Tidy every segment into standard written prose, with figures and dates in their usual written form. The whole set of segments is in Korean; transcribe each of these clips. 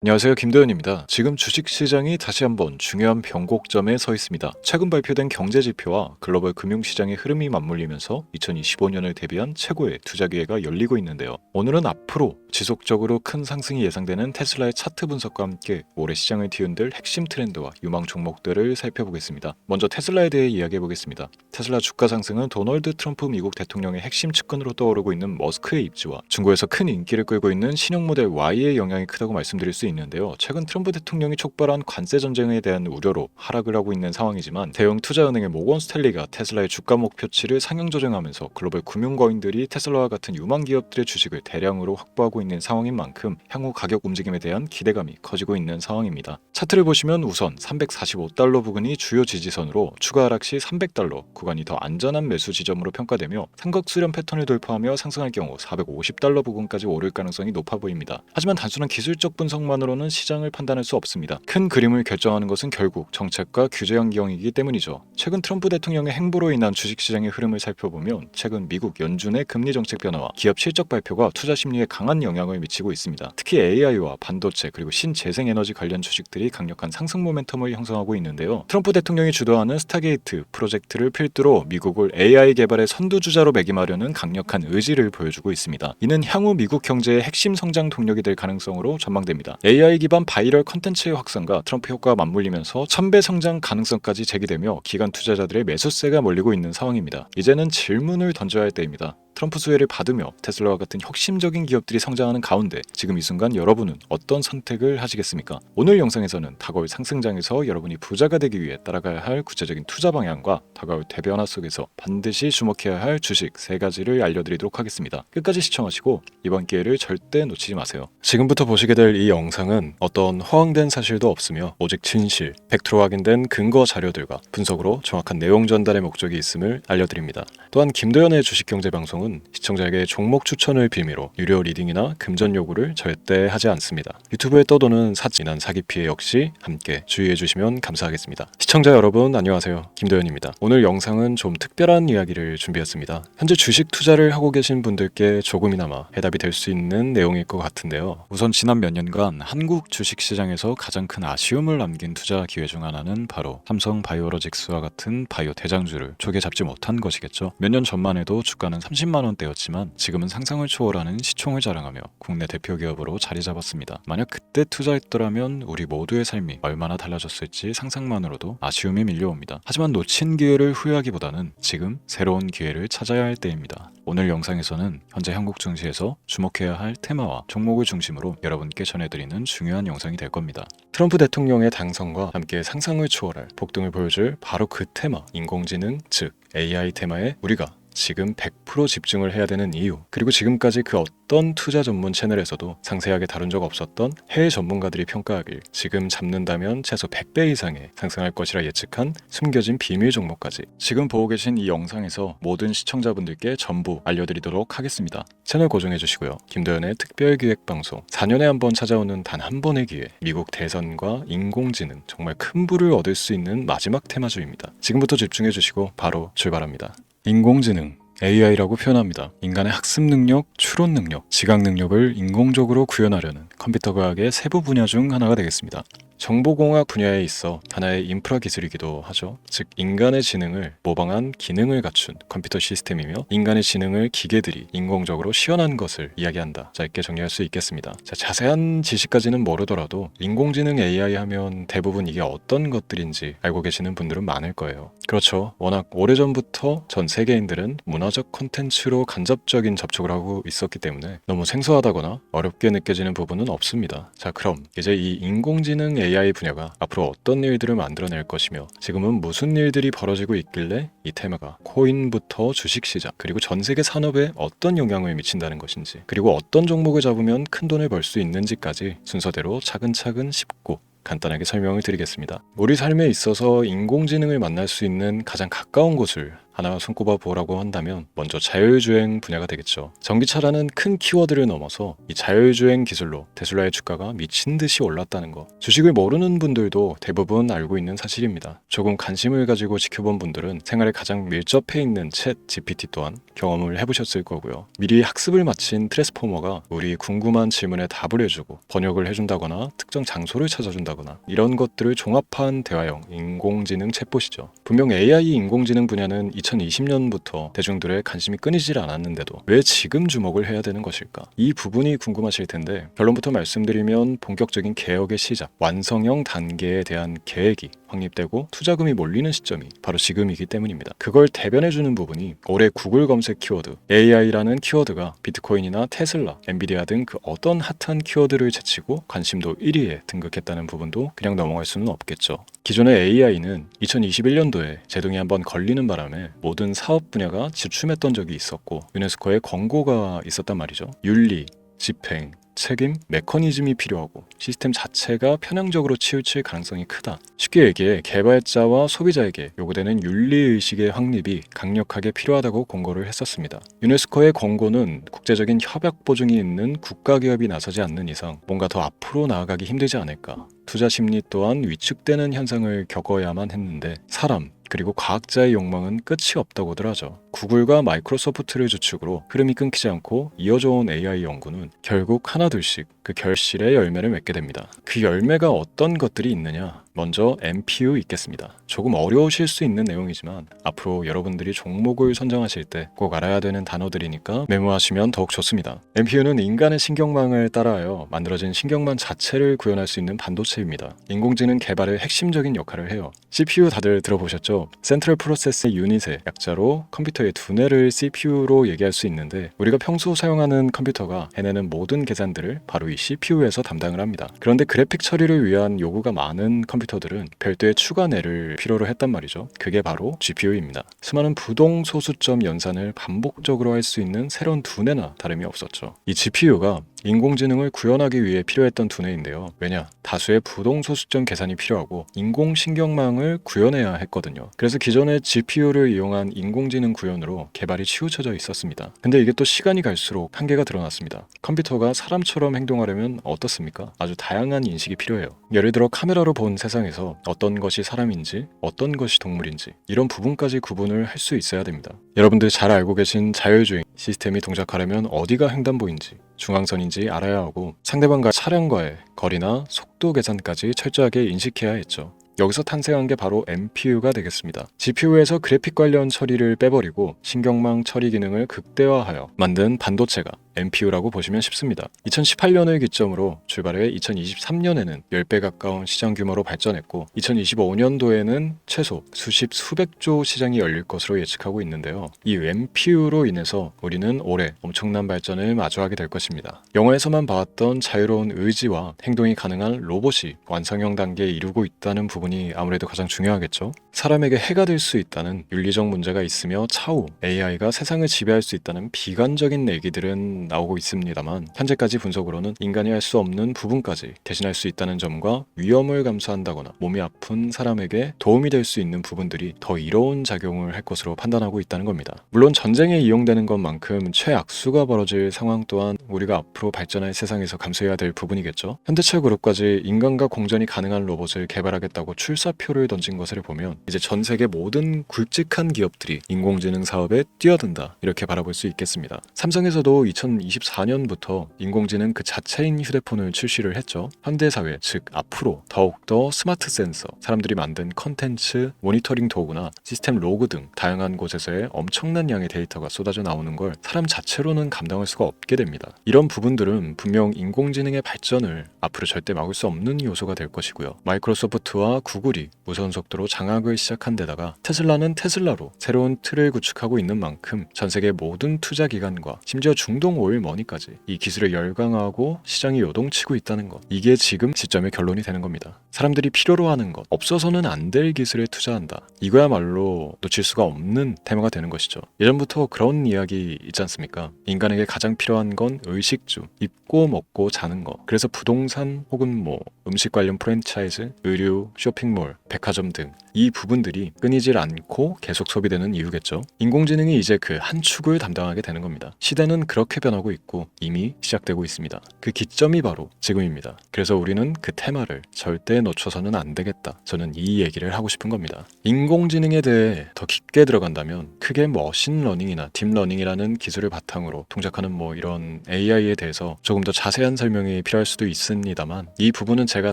안녕하세요. 김도현입니다. 지금 주식시장이 다시 한번 중요한 변곡점에 서 있습니다. 최근 발표된 경제지표와 글로벌 금융시장의 흐름이 맞물리면서 2025년을 대비한 최고의 투자 기회가 열리고 있는데요. 오늘은 앞으로 지속적으로 큰 상승이 예상되는 테슬라의 차트 분석과 함께 올해 시장을 뒤흔들 핵심 트렌드와 유망 종목들을 살펴보겠습니다. 먼저 테슬라에 대해 이야기해보겠습니다. 테슬라 주가 상승은 도널드 트럼프 미국 대통령의 핵심 측근으로 떠오르고 있는 머스크의 입지와 중국에서 큰 인기를 끌고 있는 신형 모델 Y의 영향이 크다고 말씀드릴 수 있는데요. 최근 트럼프 대통령이 촉발한 관세 전쟁에 대한 우려로 하락을 하고 있는 상황이지만 대형 투자은행의 모건 스탠리가 테슬라의 주가 목표치를 상향 조정하면서 글로벌 금융거인들이 테슬라와 같은 유망 기업들의 주식을 대량으로 확보하고 있는 상황인 만큼 향후 가격 움직임에 대한 기대감이 커지고 있는 상황입니다. 차트를 보시면 우선 345달러 부근이 주요 지지선으로 추가 하락 시 300달러 구간이 더 안전한 매수 지점으로 평가되며 삼각 수렴 패턴을 돌파하며 상승할 경우 450달러 부근까지 오를 가능성이 높아 보입니다. 하지만 단순한 기술적 분석만으로는 시장을 판단할 수 없습니다. 큰 그림을 결정하는 것은 결국 정책과 규제 환경이기 때문이죠. 최근 트럼프 대통령의 행보로 인한 주식시장의 흐름을 살펴보면 최근 미국 연준의 금리 정책 변화와 기업 실적 발표가 투자 심리에 강한 영향을 미치고 있습니다. 특히 AI와 반도체 그리고 신재생에너지 관련 주식들이 강력한 상승 모멘텀을 형성하고 있는데요. 트럼프 대통령이 주도하는 스타게이트 프로젝트를 필두로 미국을 AI 개발의 선두주자로 매김하려는 강력한 의지를 보여주고 있습니다. 이는 향후 미국 경제의 핵심 성장 동력이 될 가능성으로 전망됩니다. AI 기반 바이럴 컨텐츠의 확산과 트럼프 효과가 맞물리면서 1000배 성장 가능성까지 제기되며 기관 투자자들의 매수세가 몰리고 있는 상황입니다. 이제는 질문을 던져야 할 때입니다. 트럼프 수혜를 받으며 테슬라와 같은 혁신적인 기업들이 성장하는 가운데 지금 이 순간 여러분은 어떤 선택을 하시겠습니까? 오늘 영상에서는 다가올 상승장에서 여러분이 부자가 되기 위해 따라가야 할 구체적인 투자 방향과 다가올 대변화 속에서 반드시 주목해야 할 주식 3가지를 알려드리도록 하겠습니다. 끝까지 시청하시고 이번 기회를 절대 놓치지 마세요. 지금부터 보시게 될 이 영상은 어떤 허황된 사실도 없으며 오직 진실, 팩트로 확인된 근거 자료들과 분석으로 정확한 내용 전달의 목적이 있음을 알려드립니다. 또한 김도현의 주식경제방송은 시청자에게 종목 추천을 빌미로 유료 리딩이나 금전 요구를 절대 하지 않습니다. 유튜브에 떠도는 사진한 사기 피해 역시 함께 주의해 주시면 감사하겠습니다. 시청자 여러분 안녕하세요. 김도현입니다. 오늘 영상은 좀 특별한 이야기를 준비했습니다. 현재 주식 투자를 하고 계신 분들께 조금이나마 해답이 될 수 있는 내용일 것 같은데요. 우선 지난 몇 년간 한국 주식시장에서 가장 큰 아쉬움을 남긴 투자 기회 중 하나는 바로 삼성 바이오로직스와 같은 바이오 대장주를 초기에 잡지 못한 것이겠죠. 몇 년 전만 해도 주가는 30만 원대였지만 지금은 상상을 초월하는 시총을 자랑하며 국내 대표 기업으로 자리 잡았습니다. 만약 그때 투자했더라면 우리 모두의 삶이 얼마나 달라졌을지 상상만으로도 아쉬움이 밀려옵니다. 하지만 놓친 기회를 후회하기보다는 지금 새로운 기회를 찾아야 할 때입니다. 오늘 영상에서는 현재 한국 증시에서 주목해야 할 테마와 종목을 중심으로 여러분께 전해드리는 중요한 영상이 될 겁니다. 트럼프 대통령의 당선과 함께 상상을 초월할 폭등을 보여줄 바로 그 테마, 인공지능, 즉 AI 테마에 우리가 지금 100% 집중을 해야 되는 이유, 그리고 지금까지 그 어떤 투자 전문 채널에서도 상세하게 다룬 적 없었던 해외 전문가들이 평가하길 지금 잡는다면 최소 100배 이상의 상승할 것이라 예측한 숨겨진 비밀 종목까지 지금 보고 계신 이 영상에서 모든 시청자분들께 전부 알려드리도록 하겠습니다. 채널 고정해 주시고요. 김도현의 특별기획방송 4년에 한 번 찾아오는 단 한 번의 기회, 미국 대선과 인공지능, 정말 큰 부를 얻을 수 있는 마지막 테마주입니다. 지금부터 집중해 주시고 바로 출발합니다. 인공지능 AI라고 표현합니다. 인간의 학습 능력, 추론 능력, 지각 능력을 인공적으로 구현하려는 컴퓨터 과학의 세부 분야 중 하나가 되겠습니다. 정보공학 분야에 있어 하나의 인프라 기술이기도 하죠. 즉 인간의 지능을 모방한 기능을 갖춘 컴퓨터 시스템이며 인간의 지능을 기계들이 인공적으로 시연한 것을 이야기한다. 짧게 정리할 수 있겠습니다. 자세한 지식까지는 모르더라도 인공지능 AI 하면 대부분 이게 어떤 것들인지 알고 계시는 분들은 많을 거예요. 그렇죠. 워낙 오래전부터 전 세계인들은 문화적 콘텐츠로 간접적인 접촉을 하고 있었기 때문에 너무 생소하다거나 어렵게 느껴지는 부분은 없습니다. 자, 그럼 이제 이 인공지능 AI 분야가 앞으로 어떤 일들을 만들어낼 것이며 지금은 무슨 일들이 벌어지고 있길래 이 테마가 코인부터 주식시장 그리고 전 세계 산업에 어떤 영향을 미친다는 것인지, 그리고 어떤 종목을 잡으면 큰 돈을 벌 수 있는지까지 순서대로 차근차근 짚고 간단하게 설명을 드리겠습니다. 우리 삶에 있어서 인공지능을 만날 수 있는 가장 가까운 곳을 하나 손꼽아 보라고 한다면 먼저 자율주행 분야가 되겠죠. 전기차라는 큰 키워드를 넘어서 이 자율주행 기술로 테슬라의 주가가 미친 듯이 올랐다는 거. 주식을 모르는 분들도 대부분 알고 있는 사실입니다. 조금 관심을 가지고 지켜본 분들은 생활에 가장 밀접해 있는 챗 GPT 또한 경험을 해보셨을 거고요. 미리 학습을 마친 트랜스포머가 우리 궁금한 질문에 답을 해주고 번역을 해준다거나 특정 장소를 찾아준다거나 이런 것들을 종합한 대화형 인공지능 챗봇이죠. 분명 AI 인공지능 분야는 2020년부터 대중들의 관심이 끊이질 않았는데도 왜 지금 주목을 해야 되는 것일까? 이 부분이 궁금하실 텐데 결론부터 말씀드리면 본격적인 개혁의 시작, 완성형 단계에 대한 계획이 확립되고 투자금이 몰리는 시점이 바로 지금이기 때문입니다. 그걸 대변해주는 부분이 올해 구글 검색 키워드 AI라는 키워드가 비트코인이나 테슬라, 엔비디아 등 그 어떤 핫한 키워드를 제치고 관심도 1위에 등극했다는 부분도 그냥 넘어갈 수는 없겠죠. 기존의 AI는 2021년도에 제동이 한번 걸리는 바람에 모든 사업 분야가 주춤했던 적이 있었고 유네스코의 권고가 있었단 말이죠. 윤리, 집행, 책임, 메커니즘이 필요하고 시스템 자체가 편향적으로 치우칠 가능성이 크다. 쉽게 얘기해 개발자와 소비자에게 요구되는 윤리의식의 확립이 강력하게 필요하다고 권고를 했었습니다. 유네스코의 권고는 국제적인 협약 보증이 있는 국가기업이 나서지 않는 이상 뭔가 더 앞으로 나아가기 힘들지 않을까. 투자 심리 또한 위축되는 현상을 겪어야만 했는데 사람, 그리고 과학자의 욕망은 끝이 없다고들 하죠. 구글과 마이크로소프트를 주축으로 흐름이 끊기지 않고 이어져 온 AI 연구는 결국 하나둘씩 그 결실의 열매를 맺게 됩니다. 그 열매가 어떤 것들이 있느냐? 먼저 NPU 있겠습니다. 조금 어려우실 수 있는 내용이지만 앞으로 여러분들이 종목을 선정하실 때 꼭 알아야 되는 단어들이니까 메모하시면 더욱 좋습니다. NPU는 인간의 신경망을 따라하여 만들어진 신경망 자체를 구현할 수 있는 반도체입니다. 인공지능 개발의 핵심적인 역할을 해요. CPU 다들 들어보셨죠? 센트럴 프로세스 유닛의 약자로 컴퓨터의 두뇌를 CPU로 얘기할 수 있는데 우리가 평소 사용하는 컴퓨터가 해내는 모든 계산들을 바로 이 CPU에서 담당을 합니다. 그런데 그래픽 처리를 위한 요구가 많은 컴퓨터들은 별도의 추가뇌를 필요로 했단 말이죠. 그게 바로 GPU입니다. 수많은 부동 소수점 연산을 반복적으로 할 수 있는 새로운 두뇌나 다름이 없었죠. 이 GPU가 인공지능을 구현하기 위해 필요했던 두뇌인데요. 왜냐? 다수의 부동 소수점 계산이 필요하고 인공신경망을 구현해야 했거든요. 그래서 기존의 GPU를 이용한 인공지능 구현으로 개발이 치우쳐져 있었습니다. 근데 이게 또 시간이 갈수록 한계가 드러났습니다. 컴퓨터가 사람처럼 행동하려면 어떻습니까? 아주 다양한 인식이 필요해요. 예를 들어 카메라로 본 세상에서 어떤 것이 사람인지 어떤 것이 동물인지 이런 부분까지 구분을 할 수 있어야 됩니다. 여러분들 잘 알고 계신 자율주행 시스템이 동작하려면 어디가 횡단보인지 중앙선인지 알아야 하고 상대방과 차량과의 거리나 속도 계산까지 철저하게 인식해야 했죠. 여기서 탄생한 게 바로 NPU가 되겠습니다. GPU에서 그래픽 관련 처리를 빼버리고 신경망 처리 기능을 극대화하여 만든 반도체가 NPU라고 보시면 쉽습니다. 2018년을 기점으로 출발해 2023년에는 10배 가까운 시장 규모로 발전했고 2025년도에는 최소 수십 수백조 시장이 열릴 것으로 예측하고 있는데요. 이 NPU로 인해서 우리는 올해 엄청난 발전을 마주하게 될 것입니다. 영화에서만 봐왔던 자유로운 의지와 행동이 가능한 로봇이 완성형 단계에 이르고 있다는 부분이 아무래도 가장 중요하겠죠. 사람에게 해가 될 수 있다는 윤리적 문제가 있으며 차후 AI가 세상을 지배할 수 있다는 비관적인 얘기들은 나오고 있습니다만 현재까지 분석으로는 인간이 할 수 없는 부분까지 대신할 수 있다는 점과 위험을 감수한다거나 몸이 아픈 사람에게 도움이 될 수 있는 부분들이 더 이로운 작용을 할 것으로 판단하고 있다는 겁니다. 물론 전쟁에 이용되는 것만큼 최악수가 벌어질 상황 또한 우리가 앞으로 발전할 세상에서 감수해야 될 부분이겠죠. 현대차 그룹까지 인간과 공전이 가능한 로봇을 개발하겠다고 출사표를 던진 것을 보면 이제 전 세계 모든 굵직한 기업들이 인공지능 사업에 뛰어든다 이렇게 바라볼 수 있겠습니다. 삼성에서도 2024년부터 인공지능 그 자체인 휴대폰을 출시를 했죠. 현대사회 즉 앞으로 더욱더 스마트 센서, 사람들이 만든 컨텐츠, 모니터링 도구나 시스템 로그 등 다양한 곳에서의 엄청난 양의 데이터가 쏟아져 나오는 걸 사람 자체로는 감당할 수가 없게 됩니다. 이런 부분들은 분명 인공지능의 발전을 앞으로 절대 막을 수 없는 요소가 될 것이고요. 마이크로소프트와 구글이 무선 속도로 장악을 시작한 데다가 테슬라는 테슬라로 새로운 틀을 구축하고 있는 만큼 전 세계 모든 투자 기관과 심지어 중동 오일 머니까지 이 기술을 열광하고 시장이 요동치고 있다는 것, 이게 지금 시점의 결론이 되는 겁니다. 사람들이 필요로 하는 것, 없어서는 안 될 기술에 투자한다. 이거야말로 놓칠 수가 없는 테마가 되는 것이죠. 예전부터 그런 이야기 있지 않습니까? 인간에게 가장 필요한 건 의식주, 입고 먹고 자는 것. 그래서 부동산 혹은 음식 관련 프랜차이즈, 의류, 쇼핑몰, 백화점 등 이 부분들이 끊이질 않고 계속 소비되는 이유겠죠. 인공지능이 이제 그 한 축을 담당하게 되는 겁니다. 시대는 그렇게 변하고 있고 이미 시작되고 있습니다. 그 기점이 바로 지금입니다. 그래서 우리는 그 테마를 절대 놓쳐서는 안 되겠다. 저는 이 얘기를 하고 싶은 겁니다. 인공지능에 대해 더 깊게 들어간다면 크게 머신러닝이나 딥러닝이라는 기술을 바탕으로 동작하는 이런 AI에 대해서 조금 더 자세한 설명이 필요할 수도 있습니다만, 이 부분은 제가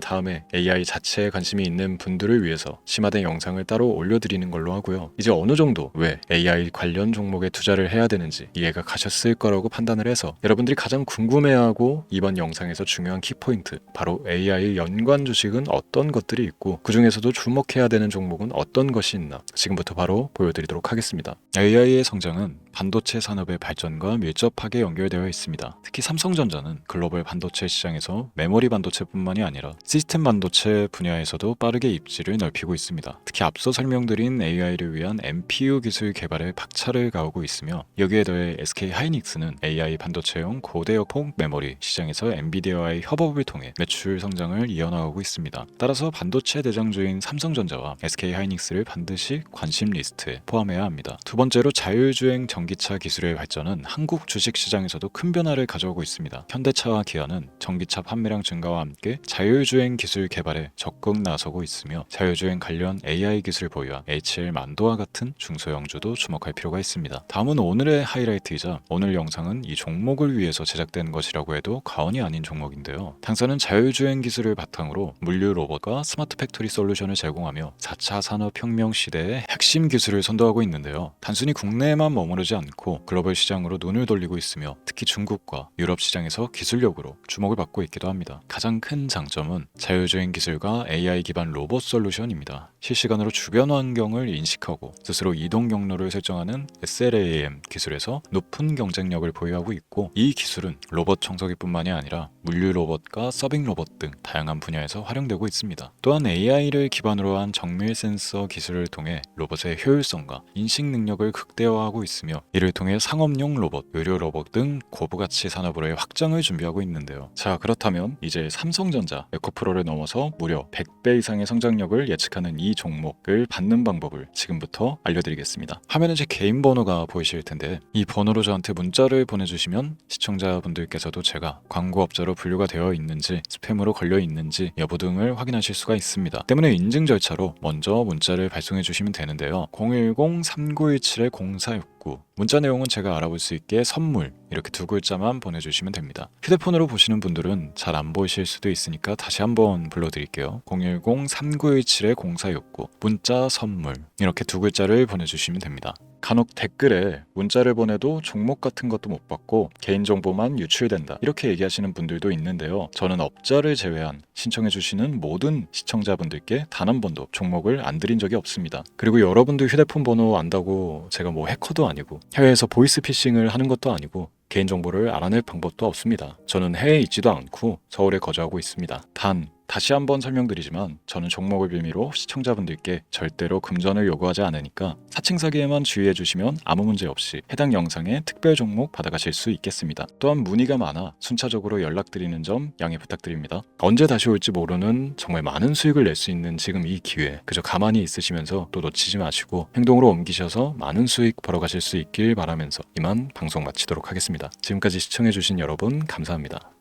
다음에 AI 자체에 관심이 있는 분들을 위해서 심화된 영상을 따로 올려드리는 걸로 하고요. 이제 어느 정도 왜 AI 관련 종목에 투자를 해야 되는지 이해가 가셨을 거라고 판단을 해서 여러분들이 가장 궁금해하고 이번 영상에서 중요한 키포인트, 바로 AI 연관 주식은 어떤 것들이 있고 그 중에서도 주목해야 되는 종목은 어떤 것이 있나 지금부터 바로 보여드리도록 하겠습니다. AI의 성장은 반도체 산업의 발전과 밀접하게 연결되어 있습니다. 특히 삼성전자는 글로벌 반도체 시장에서 메모리 반도체뿐만이 아니라 시스템 반도체 분야에서도 빠르게 입지를 넓히고 있습니다. 특히 앞서 설명드린 AI를 위한 NPU 기술 개발에 박차를 가하고 있으며, 여기에 더해 SK 하이닉스는 AI 반도체용 고대역폭 메모리 시장에서 엔비디아와의 협업을 통해 매출 성장을 이어나가고 있습니다. 따라서 반도체 대장주인 삼성전자와 SK 하이닉스를 반드시 관심 리스트에 포함해야 합니다. 두 번째로 자율주행 전기차 기술의 발전은 한국 주식시장에서도 큰 변화를 가져오고 있습니다. 현대차와 기아는 전기차 판매량 증가와 함께 자율주행 기술 개발에 적극 나서고 있으며, 자율주행 관련 AI 기술 보유한 HL만도와 같은 중소형주도 주목할 필요가 있습니다. 다음은 오늘의 하이라이트이자 오늘 영상은 이 종목을 위해서 제작된 것이라고 해도 과언이 아닌 종목인데요. 당사는 자율주행 기술을 바탕으로 물류 로봇과 스마트 팩토리 솔루션을 제공하며 4차 산업혁명 시대의 핵심 기술을 선도하고 있는데요. 단순히 국내에만 머무르지 않고 글로벌 시장으로 눈을 돌리고 있으며, 특히 중국과 유럽 시장에서 기술력으로 주목을 받고 있기도 합니다. 가장 큰 장점은 자율주행 기술과 AI 기반 로봇 솔루션입니다. 실시간으로 주변 환경을 인식하고 스스로 이동 경로를 설정하는 SLAM 기술에서 높은 경쟁력을 보유하고 있고, 이 기술은 로봇 청소기뿐만이 아니라 물류 로봇과 서빙 로봇 등 다양한 분야에서 활용되고 있습니다. 또한 AI를 기반으로 한 정밀 센서 기술을 통해 로봇의 효율성과 인식 능력을 극대화하고 있으며, 이를 통해 상업용 로봇, 의료 로봇 등 고부가치 산업으로의 확장을 준비하고 있는데요. 자, 그렇다면 이제 삼성전자 에코프로를 넘어서 무려 100배 이상의 성장력을 예측하는 이 종목을 받는 방법을 지금부터 알려드리겠습니다. 화면에 제 개인 번호가 보이실 텐데, 이 번호로 저한테 문자를 보내주시면 시청자분들께서도 제가 광고업자로 분류가 되어 있는지, 스팸으로 걸려 있는지 여부 등을 확인하실 수가 있습니다. 때문에 인증 절차로 먼저 문자를 발송해 주시면 되는데요. 010-3917-0469, 문자 내용은 제가 알아볼 수 있게 선물 이렇게 두 글자만 보내주시면 됩니다. 휴대폰으로 보시는 분들은 잘 안 보이실 수도 있으니까 다시 한번 불러드릴게요. 010-3917-0469, 문자 선물 이렇게 두 글자를 보내주시면 됩니다. 간혹 댓글에 문자를 보내도 종목 같은 것도 못 받고 개인정보만 유출된다 이렇게 얘기하시는 분들도 있는데요. 저는 업자를 제외한 신청해주시는 모든 시청자분들께 단 한 번도 종목을 안 드린 적이 없습니다. 그리고 여러분들 휴대폰 번호 안다고 제가 해커도 아니고 해외에서 보이스피싱을 하는 것도 아니고 개인정보를 알아낼 방법도 없습니다. 저는 해외에 있지도 않고 서울에 거주하고 있습니다. 다시 한번 설명드리지만 저는 종목을 빌미로 시청자분들께 절대로 금전을 요구하지 않으니까 사칭 사기에만 주의해 주시면 아무 문제 없이 해당 영상에 특별 종목 받아가실 수 있겠습니다. 또한 문의가 많아 순차적으로 연락드리는 점 양해 부탁드립니다. 언제 다시 올지 모르는 정말 많은 수익을 낼 수 있는 지금 이 기회, 그저 가만히 있으시면서 또 놓치지 마시고 행동으로 옮기셔서 많은 수익 벌어가실 수 있길 바라면서 이만 방송 마치도록 하겠습니다. 지금까지 시청해 주신 여러분 감사합니다.